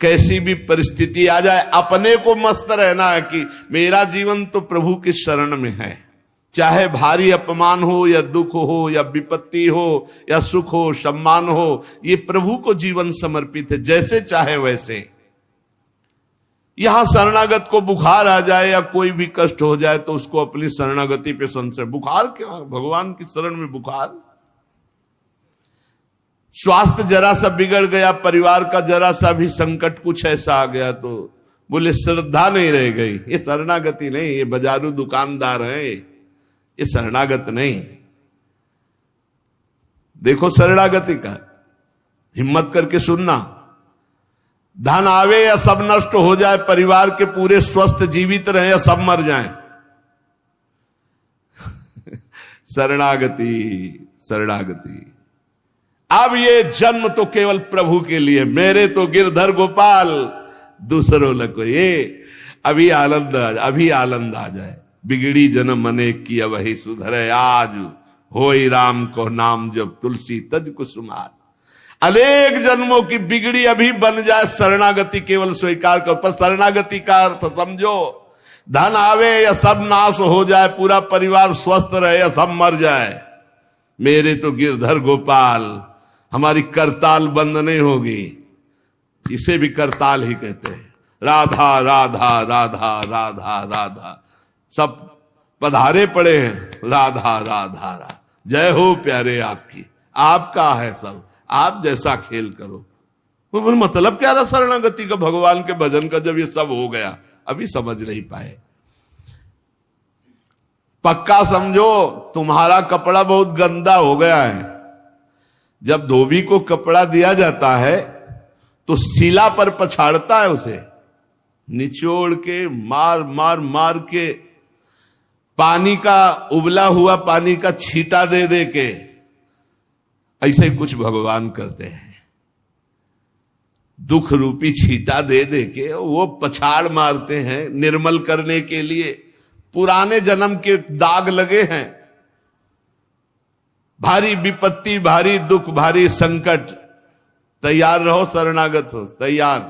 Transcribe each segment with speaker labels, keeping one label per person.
Speaker 1: कैसी भी परिस्थिति आ जाए अपने को मस्त रहना है कि मेरा जीवन तो प्रभु की शरण में है। चाहे भारी अपमान हो या दुख हो या विपत्ति हो या सुख हो सम्मान हो, ये प्रभु को जीवन समर्पित है, जैसे चाहे वैसे। यहां शरणागत को बुखार आ जाए या कोई भी कष्ट हो जाए तो उसको अपनी शरणागति पे संशय। बुखार क्या, भगवान की शरण में बुखार। स्वास्थ्य जरा सा बिगड़ गया, परिवार का जरा सा भी संकट कुछ ऐसा आ गया तो बोले श्रद्धा नहीं रह गई। ये शरणागति नहीं, ये बाजारू दुकानदार है, ये शरणागत नहीं। देखो शरणागति का हिम्मत करके सुनना। धन आवे या सब नष्ट हो जाए, परिवार के पूरे स्वस्थ जीवित रहे या सब मर जाएं, शरणागति शरणागति। अब ये जन्म तो केवल प्रभु के लिए, मेरे तो गिरधर गोपाल दूसरों लको। ये अभी आनंद आ जाए। बिगड़ी जन्म अनेक की वही सुधरे, आज होई राम को नाम जब तुलसी तज कुसुमार। अनेक जन्मों की बिगड़ी अभी बन जाए, शरणागति केवल स्वीकार कर। पर शरणागति का अर्थ समझो, धन आवे या सब नाश हो जाए, पूरा परिवार स्वस्थ रहे या सब मर जाए, मेरे तो गिरधर गोपाल, हमारी करताल बंद नहीं होगी। इसे भी करताल ही कहते हैं। राधा राधा राधा राधा राधा, सब पधारे पड़े हैं, राधा राधा राधा। जय हो प्यारे आपकी, आपका है सब, आप जैसा खेल करो। वो मतलब क्या रहा शरणागति का, भगवान के भजन का, जब ये सब हो गया अभी समझ नहीं पाए। पक्का समझो तुम्हारा कपड़ा बहुत गंदा हो गया है। जब धोबी को कपड़ा दिया जाता है तो शिला पर पछाड़ता है, उसे निचोड़ के मार मार मार के पानी का, उबला हुआ पानी का छींटा दे दे के, ऐसे ही कुछ भगवान करते हैं। दुख रूपी छींटा दे दे के वो पछाड़ मारते हैं निर्मल करने के लिए। पुराने जन्म के दाग लगे हैं, भारी विपत्ति, भारी दुख, भारी संकट। तैयार रहो, शरणागत हो, तैयार।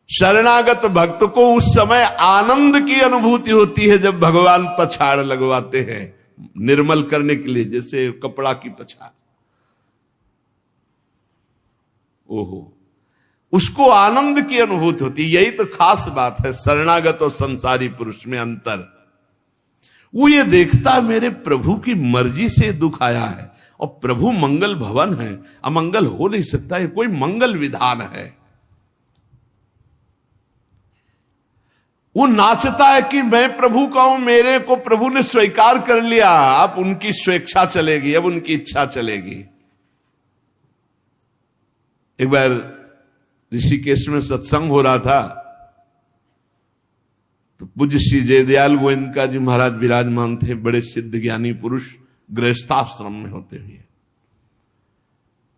Speaker 1: शरणागत भक्त को उस समय आनंद की अनुभूति होती है जब भगवान पछाड़ लगवाते हैं निर्मल करने के लिए, जैसे कपड़ा की पछाड़। ओहो, उसको आनंद की अनुभूति होती। यही तो खास बात है शरणागत और संसारी पुरुष में अंतर। वो ये देखता है मेरे प्रभु की मर्जी से दुख आया है, और प्रभु मंगल भवन है, अमंगल हो नहीं सकता, ये कोई मंगल विधान है। वो नाचता है कि मैं प्रभु का हूं, मेरे को प्रभु ने स्वीकार कर लिया, अब उनकी स्वेच्छा चलेगी, अब उनकी इच्छा चलेगी। एक बार ऋषिकेश में सत्संग हो रहा था तो पूज्य श्री जयदयाल गोविंदका जी महाराज विराजमान थे, बड़े सिद्ध ज्ञानी पुरुष, गृहस्थाश्रम में होते हुए।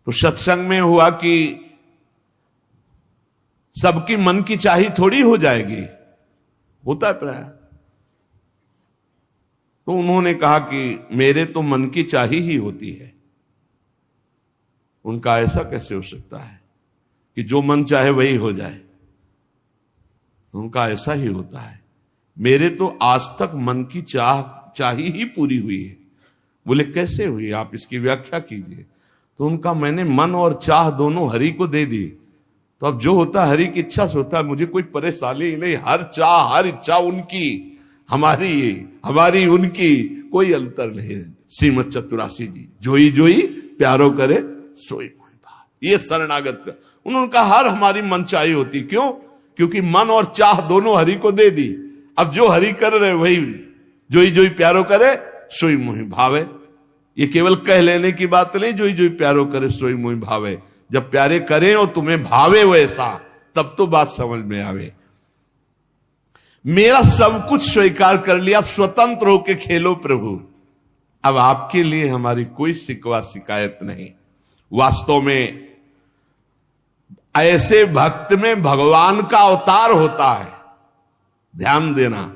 Speaker 1: तो सत्संग में हुआ कि सबकी मन की चाही थोड़ी हो जाएगी, होता है प्राय। तो उन्होंने कहा कि मेरे तो मन की चाही ही होती है। उनका ऐसा कैसे हो सकता है कि जो मन चाहे वही हो जाए? उनका ऐसा ही होता है। मेरे तो आज तक मन की चाही ही पूरी हुई है। बोले कैसे हुई, आप इसकी व्याख्या कीजिए। तो उनका मैंने मन और चाह दोनों हरि को दे दी, तो अब जो होता है हरि की इच्छा से होता है, मुझे कोई परेशानी ही नहीं। हर चाह हर इच्छा उनकी, हमारी उनकी, कोई अंतर नहीं। श्रीमद चतुरासी जी, जोई जोई प्यारो करे सोई मोहि भाव। ये शरणागत का उन्होंने कहा हर हमारी मन चाही होती। क्यों? क्योंकि मन और चाह दोनों हरि को दे दी। अब जो हरि कर रहे वही जोई जोई प्यारो करे सोई मोहि भावे। ये केवल कह लेने की बात नहीं, जोई जोई प्यारो करे सोई मोहि भावे। जब प्यारे करें और तुम्हें भावे वैसा, तब तो बात समझ में आवे। मेरा सब कुछ स्वीकार कर लिया, अब स्वतंत्र होके खेलो प्रभु। अब आपके लिए हमारी कोई शिकवा शिकायत नहीं। वास्तव में ऐसे भक्त में भगवान का अवतार होता है, ध्यान देना।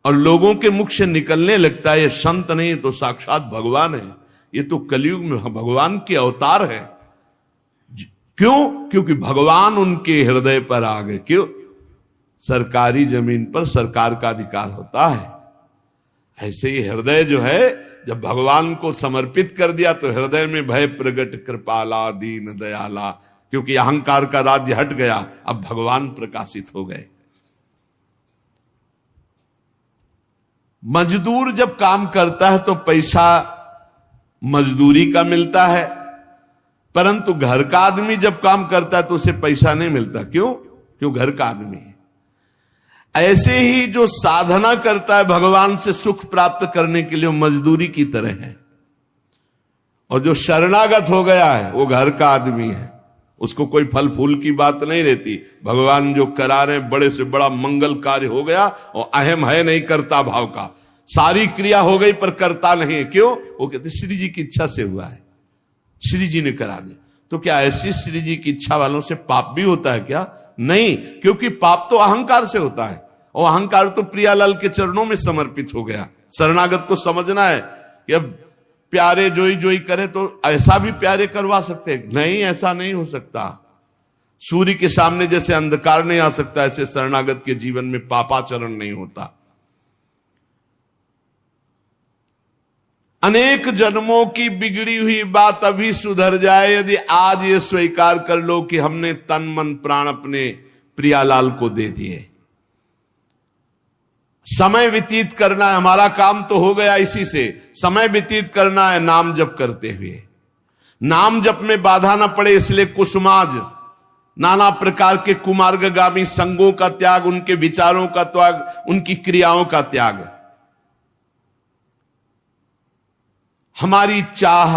Speaker 1: और लोगों के मुख से निकलने लगता है ये संत नहीं तो साक्षात भगवान है, ये तो कलयुग में भगवान के अवतार है। क्यों? क्योंकि भगवान उनके हृदय पर आ गए। क्यों? सरकारी जमीन पर सरकार का अधिकार होता है। ऐसे ही हृदय जो है, जब भगवान को समर्पित कर दिया तो हृदय में भय प्रगट कृपाला दीन दयाला, क्योंकि अहंकार का राज्य हट गया, अब भगवान प्रकाशित हो गए। मजदूर जब काम करता है तो पैसा मजदूरी का मिलता है, परंतु घर का आदमी जब काम करता है तो उसे पैसा नहीं मिलता। क्यों? क्यों घर का आदमी है। ऐसे ही जो साधना करता है भगवान से सुख प्राप्त करने के लिए, मजदूरी की तरह है। और जो शरणागत हो गया है वो घर का आदमी है, उसको कोई फल फूल की बात नहीं रहती। भगवान जो करा रहे बड़े से बड़ा मंगल कार्य हो गया और अहम है नहीं करता भाव का, सारी क्रिया हो गई पर करता नहीं है। क्यों? वो कहते श्री जी की इच्छा से हुआ है, श्री जी ने करा दे। तो क्या ऐसी श्री जी की इच्छा वालों से पाप भी होता है क्या? नहीं, क्योंकि पाप तो अहंकार से होता है, और अहंकार तो प्रियालाल के चरणों में समर्पित हो गया। शरणागत को समझना है कि अब प्यारे जोई जोई करे तो ऐसा भी प्यारे करवा सकते नहीं, ऐसा नहीं हो सकता। सूर्य के सामने जैसे अंधकार नहीं आ सकता, ऐसे शरणागत के जीवन में पापाचरण नहीं होता। अनेक जन्मों की बिगड़ी हुई बात अभी सुधर जाए यदि आज ये स्वीकार कर लो कि हमने तन मन प्राण अपने प्रियालाल को दे दिए। समय व्यतीत करना है, हमारा काम तो हो गया इसी से। समय व्यतीत करना है नाम जप करते हुए, नाम जप में बाधा ना पड़े इसलिए कुसुमाज, नाना प्रकार के कुमार्गगामी संगों का त्याग, उनके विचारों का त्याग, उनकी क्रियाओं का त्याग। हमारी चाह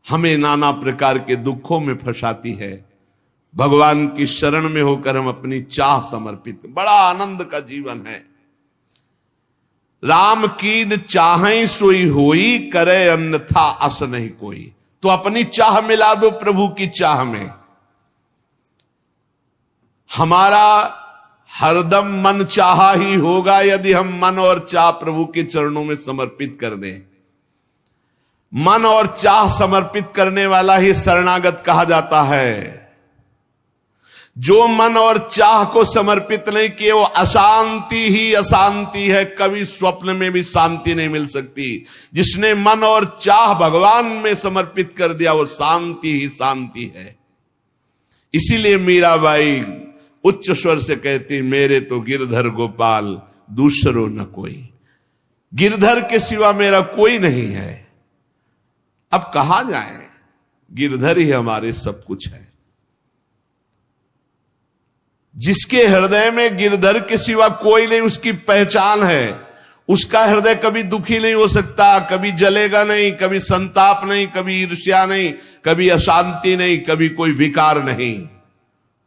Speaker 1: हमें नाना प्रकार के दुखों में फंसाती है। भगवान की शरण में होकर हम अपनी चाह समर्पित, बड़ा आनंद का जीवन है। राम कीन चाहें सोई होई, करे अन्यथा अस नहीं कोई। तो अपनी चाह मिला दो प्रभु की चाह में। हमारा हरदम मन चाहा ही होगा यदि हम मन और चाह प्रभु के चरणों में समर्पित कर दें। मन और चाह समर्पित करने वाला ही शरणागत कहा जाता है। जो मन और चाह को समर्पित नहीं किए वो अशांति ही अशांति है, कभी स्वप्न में भी शांति नहीं मिल सकती। जिसने मन और चाह भगवान में समर्पित कर दिया वो शांति ही शांति है। इसीलिए मीराबाई उच्च स्वर से कहती, मेरे तो गिरधर गोपाल दूसरो न कोई। गिरधर के सिवा मेरा कोई नहीं है। अब कहां जाएं? गिरधर ही हमारे सब कुछ है। जिसके हृदय में गिरधर के सिवा कोई नहीं, उसकी पहचान है। उसका हृदय कभी दुखी नहीं हो सकता, कभी जलेगा नहीं, कभी संताप नहीं, कभी ईर्ष्या नहीं, कभी अशांति नहीं, कभी कोई विकार नहीं।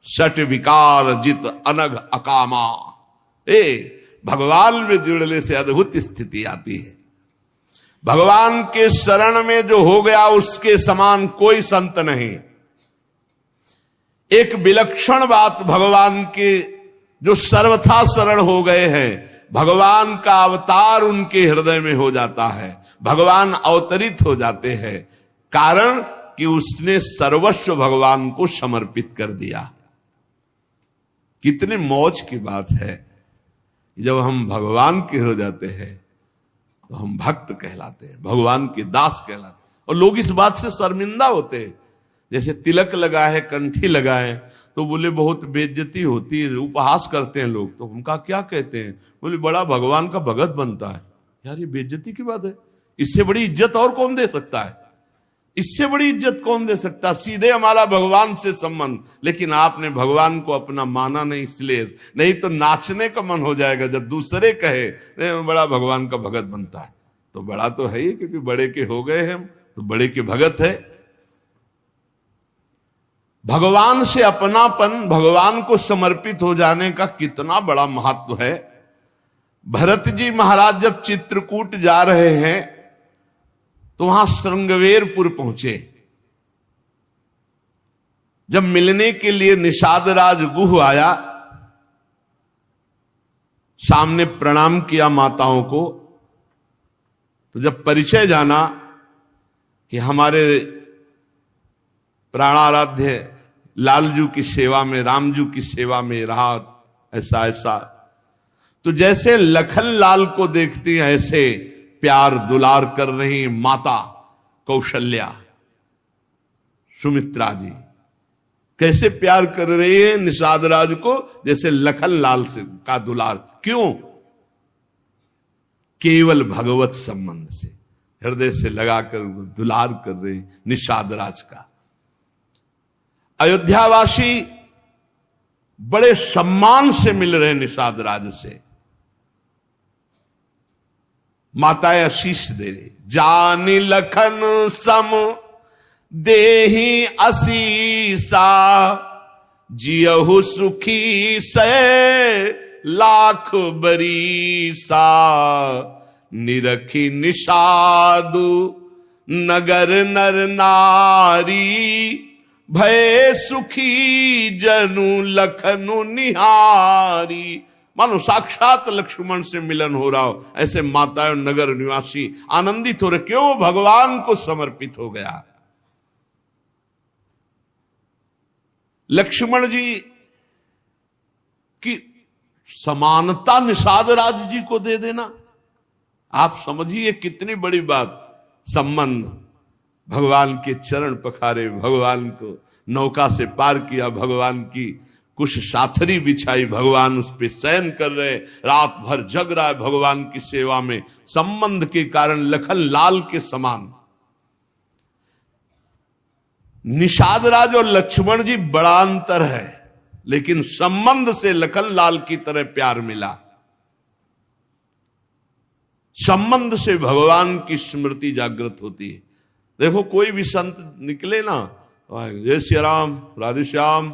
Speaker 1: सट विकार जित अनग अकामा। भगवान में जुड़ने से अद्भुत स्थिति आती है। भगवान के शरण में जो हो गया उसके समान कोई संत नहीं। एक विलक्षण बात, भगवान के जो सर्वथा शरण हो गए हैं, भगवान का अवतार उनके हृदय में हो जाता है, भगवान अवतरित हो जाते हैं। कारण कि उसने सर्वस्व भगवान को समर्पित कर दिया। कितने मौज की बात है, जब हम भगवान के हो जाते हैं तो हम भक्त कहलाते हैं, भगवान के दास कहलाते हैं। और लोग इस बात से शर्मिंदा होते हैं। जैसे तिलक लगाए, कंठी लगाए तो बोले बहुत बेइज्जती होती है, उपहास करते हैं लोग। तो उनका क्या कहते हैं? बोले बड़ा भगवान का भगत बनता है। यार ये बेइज्जती की बात है। इससे बड़ी इज्जत और कौन दे सकता है? इससे बड़ी इज्जत कौन दे सकता? सीधे हमारा भगवान से संबंध। लेकिन आपने भगवान को अपना माना नहीं, इसलिए नहीं तो नाचने का मन हो जाएगा जब दूसरे कहे बड़ा भगवान का भगत बनता है। तो बड़ा तो है ही, क्योंकि बड़े के हो गए हम तो बड़े के भगत है। भगवान से अपनापन, भगवान को समर्पित हो जाने का कितना बड़ा महत्व है। भरत जी महाराज जब चित्रकूट जा रहे हैं तो वहां श्रृंगवेरपुर पहुंचे। जब मिलने के लिए निषाद राज गुह आया, सामने प्रणाम किया माताओं को। तो जब परिचय जाना कि हमारे प्राणाराध्य लालजू की सेवा में, रामजू की सेवा में रहा, ऐसा ऐसा। तो जैसे लखन लाल को देखती हैं ऐसे प्यार दुलार कर रही माता कौशल्या, सुमित्रा जी कैसे प्यार कर रही है निषाद राज को, जैसे लखन लाल से का दुलार। क्यों? केवल भगवत संबंध से हृदय से लगाकर दुलार कर रहे निषाद राज का। अयोध्यावासी बड़े सम्मान से मिल रहे निषाद राज से। माताएं आशीष दे रही, जानी लखन सम देही असीसा, जियहु सुखी से लाख बरीसा, निरखी निषादु नगर नर नारी, भय सुखी जनु लखनु निहारी। मानो साक्षात लक्ष्मण से मिलन हो रहा हो, ऐसे माताएं नगर निवासी आनंदित हो रहे। क्यों? भगवान को समर्पित हो गया। लक्ष्मण जी की समानता निषाद राज जी को दे देना, आप समझिए कितनी बड़ी बात। संबंध, भगवान के चरण पखारे, भगवान को नौका से पार किया, भगवान की कुछ साथरी बिछाई, भगवान उस पे शयन कर रहे, रात भर जग रहा है भगवान की सेवा में। संबंध के कारण लखन लाल के समान। निषाद राज और लक्ष्मण जी बड़ा अंतर है, लेकिन संबंध से लखन लाल की तरह प्यार मिला। संबंध से भगवान की स्मृति जागृत होती है। देखो कोई भी संत निकले ना, जय श्री राम, राधे श्याम,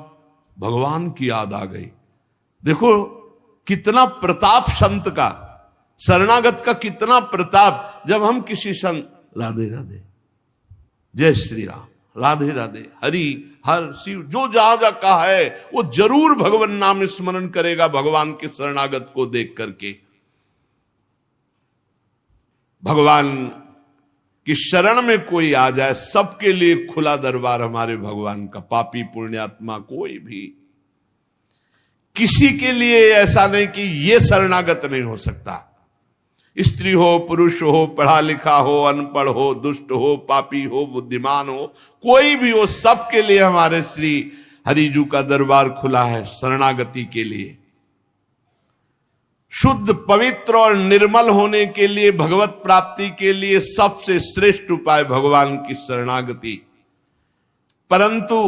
Speaker 1: भगवान की याद आ गई। देखो कितना प्रताप संत का, शरणागत का कितना प्रताप। जब हम किसी संत राधे राधे, जय श्री राम, राधे राधे, हरि हर शिव, जो जहां जा कहा है वो जरूर भगवान नाम स्मरण करेगा भगवान के शरणागत को देख करके। भगवान कि शरण में कोई आ जाए, सबके लिए खुला दरबार हमारे भगवान का। पापी पुण्यात्मा कोई भी, किसी के लिए ऐसा नहीं कि ये शरणागत नहीं हो सकता। स्त्री हो, पुरुष हो, पढ़ा लिखा हो, अनपढ़ हो, दुष्ट हो, पापी हो, बुद्धिमान हो, कोई भी हो, सबके लिए हमारे श्री हरिजू का दरबार खुला है शरणागति के लिए। शुद्ध, पवित्र और निर्मल होने के लिए, भगवत प्राप्ति के लिए सबसे श्रेष्ठ उपाय भगवान की शरणागति। परंतु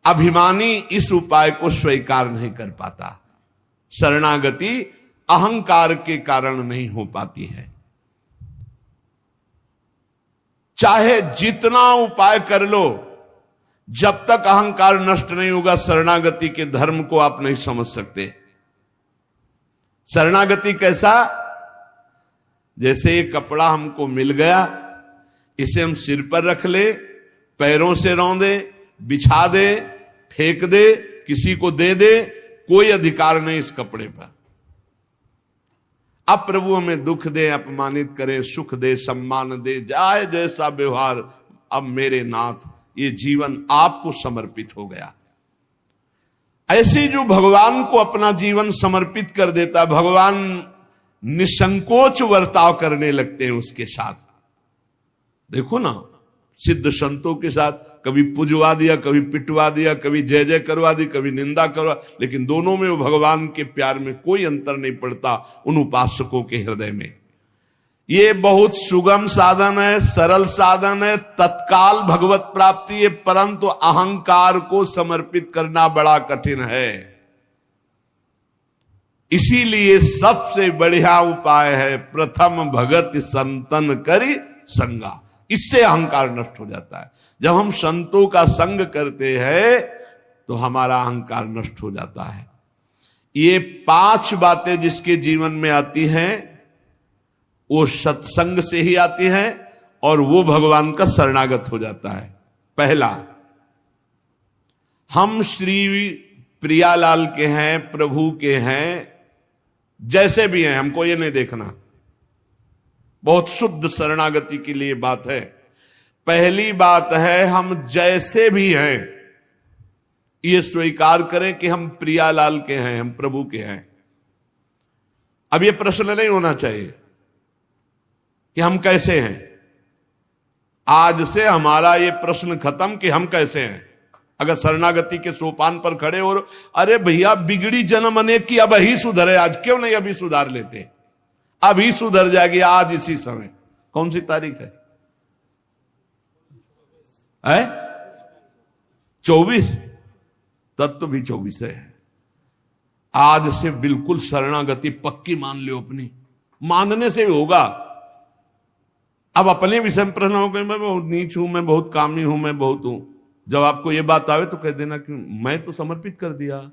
Speaker 1: अभिमानी इस उपाय को स्वीकार नहीं कर पाता। शरणागति अहंकार के कारण नहीं हो पाती है। चाहे जितना उपाय कर लो, जब तक अहंकार नष्ट नहीं होगा, शरणागति के धर्म को आप नहीं समझ सकते। शरणागति कैसा? जैसे ये कपड़ा हमको मिल गया, इसे हम सिर पर रख ले, पैरों से रौंदे, बिछा दे, फेंक दे, किसी को दे दे, कोई अधिकार नहीं इस कपड़े पर। अब प्रभु हमें दुख दे, अपमानित करे, सुख दे, सम्मान दे, जाए जैसा व्यवहार, अब मेरे नाथ ये जीवन आपको समर्पित हो गया। ऐसे जो भगवान को अपना जीवन समर्पित कर देता, भगवान निसंकोच वर्ताव करने लगते हैं उसके साथ। देखो ना, सिद्ध संतों के साथ कभी पुजवा दिया, कभी पिटवा दिया, कभी जय जय करवा दी, कभी निंदा करवा, लेकिन दोनों में वो भगवान के प्यार में कोई अंतर नहीं पड़ता उन उपासकों के हृदय में। ये बहुत सुगम साधन है, सरल साधन है, तत्काल भगवत प्राप्ति है, परंतु अहंकार को समर्पित करना बड़ा कठिन है। इसीलिए सबसे बढ़िया उपाय है प्रथम भगत संतन करी संगा। इससे अहंकार नष्ट हो जाता है। जब हम संतों का संग करते हैं तो हमारा अहंकार नष्ट हो जाता है। ये 5 बातें जिसके जीवन में आती हैं वो सत्संग से ही आती हैं और वो भगवान का शरणागत हो जाता है। पहला, हम श्री प्रियालाल के हैं, प्रभु के हैं, जैसे भी हैं, हमको ये नहीं देखना। बहुत शुद्ध शरणागति के लिए बात है। पहली बात है हम जैसे भी हैं ये स्वीकार करें कि हम प्रियालाल के हैं, हम प्रभु के हैं। अब ये प्रश्न नहीं होना चाहिए कि हम कैसे हैं। आज से हमारा ये प्रश्न खत्म कि हम कैसे हैं। अगर शरणागति के सोपान पर खड़े और अरे भैया बिगड़ी जन्म अनेक की, अब ही सुधरे, आज क्यों नहीं अभी सुधार लेते, अभी सुधर जाएगी आज इसी समय। कौन सी तारीख है? 24। तत्व भी 24 है। आज से बिल्कुल शरणागति पक्की मान लो अपनी, मानने से होगा। अब अपने विषय में प्रश्न हो गए, मैं बहुत नीच हूं, मैं बहुत कामी हूं, मैं बहुत हूं। जब आपको ये बात आवे तो कह देना कि मैं तो समर्पित कर दिया,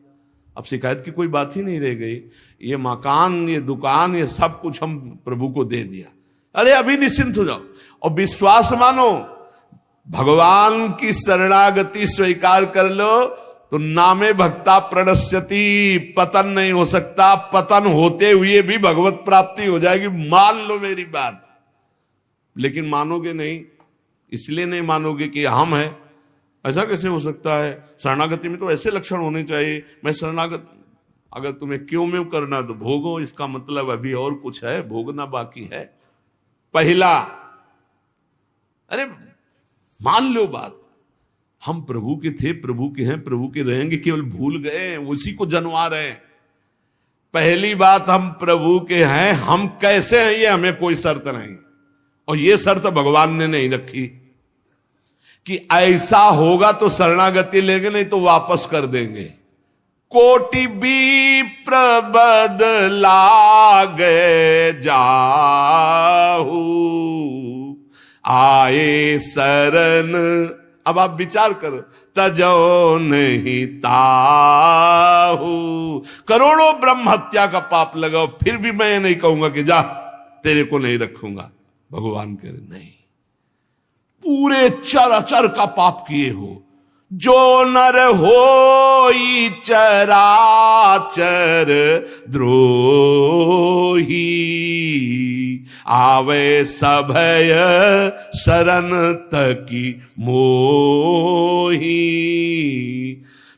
Speaker 1: अब शिकायत की कोई बात ही नहीं रह गई। ये मकान, ये दुकान, ये सब कुछ हम प्रभु को दे दिया। अरे अभी निश्चिंत हो जाओ और विश्वास मानो, भगवान की शरणागति स्वीकार कर लो तो नामे भक्ता प्रणश्यति, पतन नहीं हो सकता। पतन होते हुए भी भगवत प्राप्ति हो जाएगी, मान लो मेरी बात। लेकिन मानोगे नहीं, इसलिए नहीं मानोगे कि हम हैं। ऐसा कैसे हो सकता है? शरणागति में तो ऐसे लक्षण होने चाहिए। मैं शरणागत, अगर तुम्हें क्यों में करना तो भोगो, इसका मतलब अभी और कुछ है, भोगना बाकी है। पहला, अरे मान लो बात, हम प्रभु के थे, प्रभु के हैं, प्रभु के रहेंगे, केवल भूल गए, उसी को जनवा रहे हैं। पहली बात, हम प्रभु के हैं, हम कैसे हैं ये हमें कोई शर्त नहीं, और ये शर्त भगवान ने नहीं रखी कि ऐसा होगा तो शरणागति लेंगे, नहीं तो वापस कर देंगे। कोटि भी प्रबदला गए जाहू, आए शरण। अब आप विचार करो, तजो नहीं ताहू, करोड़ों ब्रह्म हत्या का पाप लगाओ, फिर भी मैं नहीं कहूंगा कि जा तेरे को नहीं रखूंगा। भगवान कह रहे नहीं, पूरे चराचर का पाप किए हो, जो नर होई चराचर द्रोही, आवे सभय शरण तकी मोही।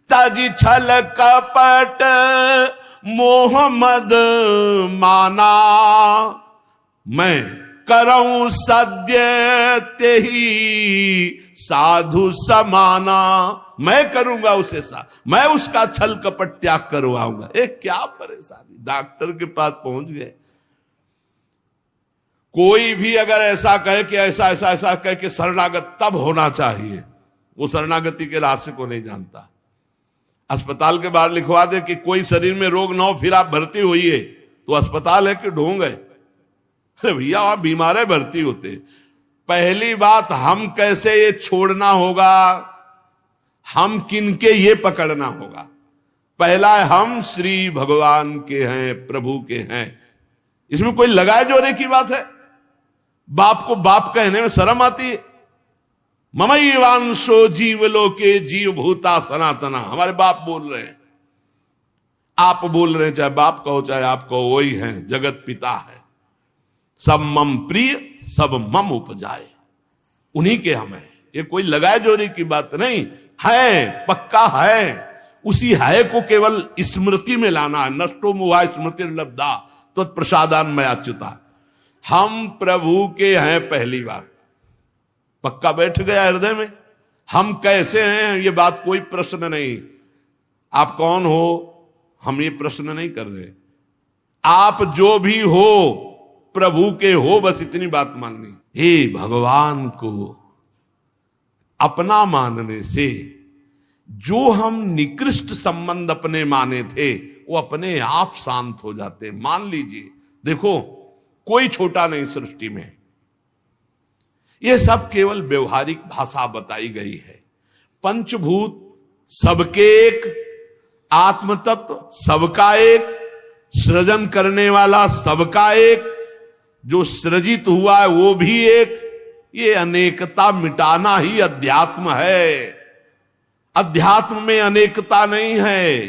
Speaker 1: तज छल कपट मोहम्मद माना, मैं करऊं सद्य तेही साधु समाना। मैं करूंगा उसे मैं उसका छल कपट त्याग करवाऊंगा। क्या परेशानी, डॉक्टर के पास पहुंच गए। कोई भी अगर ऐसा कहे कि ऐसा ऐसा ऐसा कहे कि शरणागत तब होना चाहिए, वो शरणागति के रास्ते को नहीं जानता। अस्पताल के बाहर लिखवा दे कि कोई शरीर में रोग ना हो फिर आप भर्ती होइए, तो अस्पताल है कि ढोंग है? अरे भैया आप बीमार है, भर्ती होते। पहली बात, हम कैसे ये छोड़ना होगा, हम किनके ये पकड़ना होगा। पहला है, हम श्री भगवान के हैं, प्रभु के हैं। इसमें कोई लगाए जोड़े की बात है? बाप को बाप कहने में शर्म आती है। ममैवांशो जीवलोके जीव भूता सनातना, हमारे बाप बोल रहे हैं, आप बोल रहे हैं, चाहे बाप कहो चाहे आप कहो, वही हैं, जगत पिता है। सब मम प्रिय, सब मम उपजाए, उन्हीं के हम हैं। ये कोई लगाए जोड़ी की बात नहीं है, पक्का है। उसी है को केवल स्मृति में लाना है। नष्टो मुहा स्मृति लब्धा तो प्रसादान मयाच्युता। हम प्रभु के हैं, पहली बात पक्का बैठ गया हृदय में। हम कैसे हैं ये बात कोई प्रश्न नहीं। आप कौन हो हम ये प्रश्न नहीं कर रहे। आप जो भी हो प्रभु के हो, बस इतनी बात माननी। हे भगवान को अपना मानने से जो हम निकृष्ट संबंध अपने माने थे वो अपने आप शांत हो जाते। मान लीजिए, देखो कोई छोटा नहीं सृष्टि में, यह सब केवल व्यवहारिक भाषा बताई गई है। पंचभूत सबके एक, आत्म तत्व सबका एक, सृजन करने वाला सबका एक, जो सृजित हुआ है वो भी एक। ये अनेकता मिटाना ही अध्यात्म है। अध्यात्म में अनेकता नहीं है,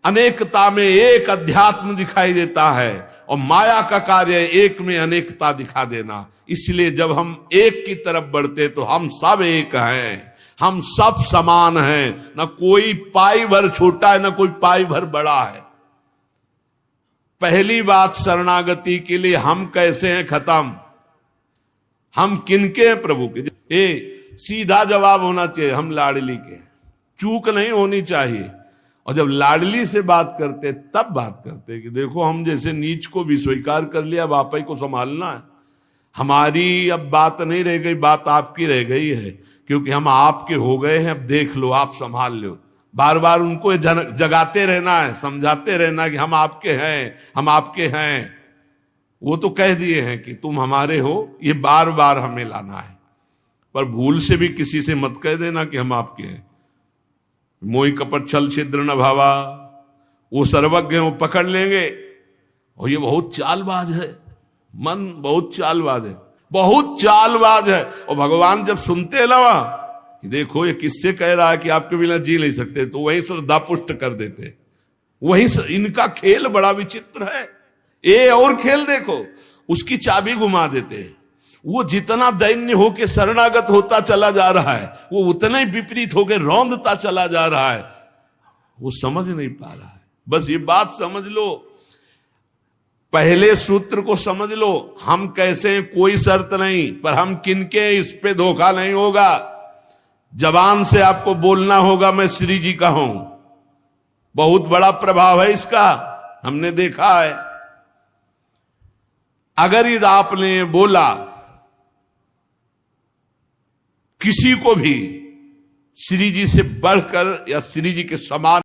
Speaker 1: अनेकता में एक अध्यात्म दिखाई देता है, और माया का कार्य एक में अनेकता दिखा देना। इसलिए जब हम एक की तरफ बढ़ते तो हम सब एक हैं, हम सब समान हैं, ना कोई पाई भर छोटा है ना कोई पाई भर बड़ा है। पहली बात शरणागति के लिए हम कैसे हैं खत्म, हम किनके हैं प्रभु के। सीधा जवाब होना चाहिए, हम लाडली के, चूक नहीं होनी चाहिए। और जब लाडली से बात करते तब बात करते कि देखो हम जैसे नीच को भी स्वीकार कर लिया, अब आप ही को संभालना है, हमारी अब बात नहीं रह गई, बात आपकी रह गई है, क्योंकि हम आपके हो गए हैं, अब देख लो, आप संभाल लो। बार बार उनको जगाते रहना है, समझाते रहना कि हम आपके हैं, हम आपके हैं। वो तो कह दिए हैं कि तुम हमारे हो, ये बार बार हमें लाना है। पर भूल से भी किसी से मत कह देना कि हम आपके हैं। मोहि कपट छल छिद्र न भावा, वो सर्वज्ञ हैं, वो पकड़ लेंगे। और ये बहुत चालबाज है, मन बहुत चालबाज है, बहुत चालबाज है। और भगवान जब सुनते हैं ना कि देखो ये किससे कह रहा है कि आपके बिना जी नहीं सकते, तो वहीं श्रद्धा पुष्ट कर देते। वहीं इनका खेल बड़ा विचित्र है। ये और खेल देखो, उसकी चाबी घुमा देते हैं। वो जितना दैन्य होके शरणागत होता चला जा रहा है, वो उतना ही विपरीत होके रौंदता चला जा रहा है। वो समझ नहीं पा रहा है। बस ये बात समझ लो, पहले सूत्र को समझ लो, हम कैसे हैं कोई शर्त नहीं, पर हम किनके, इस पे धोखा नहीं होगा। जबान से आपको बोलना होगा मैं श्री जी का हूं, बहुत बड़ा प्रभाव है इसका, हमने देखा है। अगर यदि आपने बोला किसी को भी श्री जी से बढ़कर या श्री जी के समान